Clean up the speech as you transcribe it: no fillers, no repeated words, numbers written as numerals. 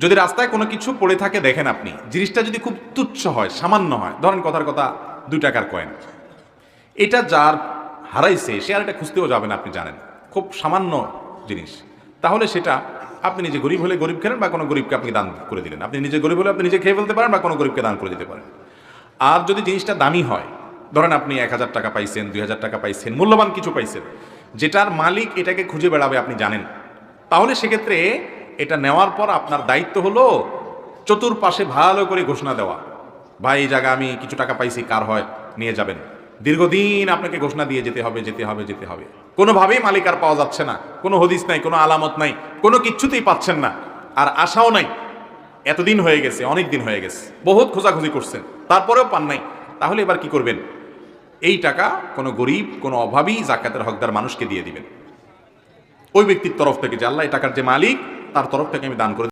যদি রাস্তায় কোনো কিছু পড়ে থাকে দেখেন, আপনি জিনিসটা যদি খুব তুচ্ছ হয়, সামান্য হয়, ধরেন কথার কথা 2 টাকার কয়েন, এটা যার হারাইছে সে আর এটা খুঁজতেও যাবে না, আপনি জানেন খুব সামান্য জিনিস, তাহলে সেটা আপনি নিজে গরিব হলে গরিব খেলেন বা কোনো গরিবকে আপনি দান করে দিলেন, আপনি নিজে গরিব হলে আপনি নিজে খেয়ে ফেলতে পারেন বা কোনো গরিবকে দান করে দিতে পারেন। আর যদি জিনিসটা দামি হয়, ধরেন আপনি 1000 টাকা পাইছেন, 2000 টাকা পাইছেন, মূল্যবান কিছু পাইছেন, যেটার মালিক এটাকে খুঁজে বেড়াবে আপনি জানেন, তাহলে সেক্ষেত্রে এটা নেওয়ার পর আপনার দায়িত্ব হলো চতুর্পাশে ভালো করে ঘোষণা দেওয়া, ভাই এই জায়গা আমি কিছু টাকা পাইছি, কার হয় নিয়ে যাবেন। দীর্ঘদিন আপনাকে ঘোষণা দিয়ে যেতে হবে, যেতে হবে, যেতে হবে। কোনোভাবেই মালিক আর পাওয়া যাচ্ছে না, কোনো হদিস নাই, কোনো আলামত নাই, কোনো কিচ্ছুতেই পাচ্ছেন না, আর আশাও নাই। এতদিন হয়ে গেছে, অনেক দিন হয়ে গেছে, বহুত খোঁজাখুঁজি করছেন, তারপরেও পান নাই। তাহলে এবার কি করবেন? এই টাকা কোনো গরিব, কোনো অভাবী জাকাতের হকদার মানুষকে দিয়ে দিবেন, ওই ব্যক্তির তরফ থেকে, যে আল্লাহ এই টাকার যে মালিক তার তরফ থেকে আমি দান করে